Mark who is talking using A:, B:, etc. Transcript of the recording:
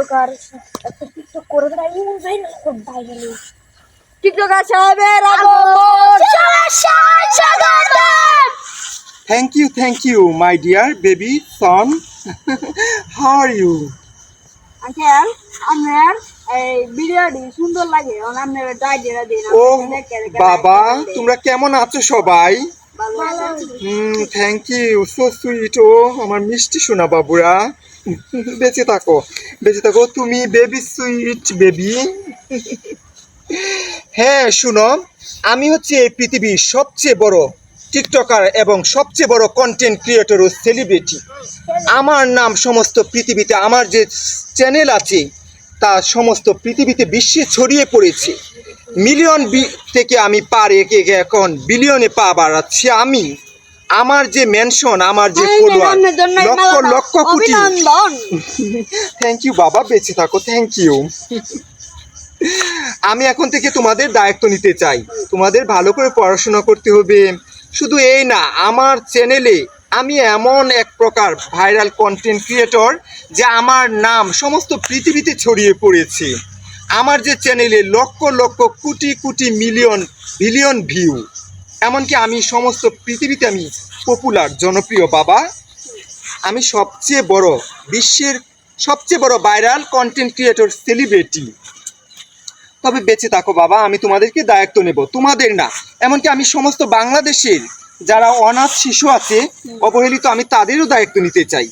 A: TikToker একটা TikTok করে দেয় যাই না খুব ভাইরাল টিকটকার সাহেবের আগমন সবার স্বাগতম।
B: Thank you, my dear baby son. How are you?
A: Uncle আপনার এই ভিডিওটি সুন্দর লাগে আপনার ডাইডিরা দিন
B: ও বাবা, তোমরা কেমন আছো সবাই?
A: ভালো
B: থ্যাংক ইউ, সো সুইট। ও আমার মিষ্টি সোনা বাবুরা, বেঁচে থাকো তুমি বেবি সুইট বেবি। হ্যাঁ শুনো, আমি হচ্ছে এই পৃথিবীর সবচেয়ে বড় টিকটকার এবং সবচেয়ে বড় কন্টেন্ট ক্রিয়েটর ও সেলিব্রিটি। আমার নাম সমস্ত পৃথিবীতে, আমার যে চ্যানেল আছে তা সমস্ত পৃথিবীতে বিশ্বে ছড়িয়ে পড়েছে। মিলিয়ন থেকে আমি পার একে একে এখন বিলিয়নে পা বাড়াচ্ছি আমি। আমার যে মেনশন, আমার যে follower lakh lakh crore. Thank you বাবা, বেঁচে থাকো, থ্যাংক ইউ। আমি এখন থেকে তোমাদের দায়িত্ব নিতে চাই। তোমাদের ভালো করে পড়াশোনা করতে হবে। শুধু এই না, আমার চ্যানেলে আমি এমন এক প্রকার ভাইরাল কন্টেন্ট ক্রিয়েটর যে আমার নাম সমস্ত পৃথিবীতে ছড়িয়ে পড়েছে। আমার যে চ্যানেলে lakh lakh crore crore million billion view, এমনকি আমি সমস্ত পৃথিবীতে আমি পপুলার, জনপ্রিয় বাবা। আমি সবচেয়ে বড়, বিশ্বের সবচেয়ে বড় ভাইরাল কন্টেন্ট ক্রিয়েটর সেলিব্রিটি। তবে বেঁচে থাকো বাবা, আমি তোমাদেরকে দায়িত্ব নেব, তোমাদের না। এমনকি আমি সমস্ত বাংলাদেশের যারা অনাথ শিশু আছে, অবহেলিত, আমি তাদেরও দায়িত্ব নিতে চাই।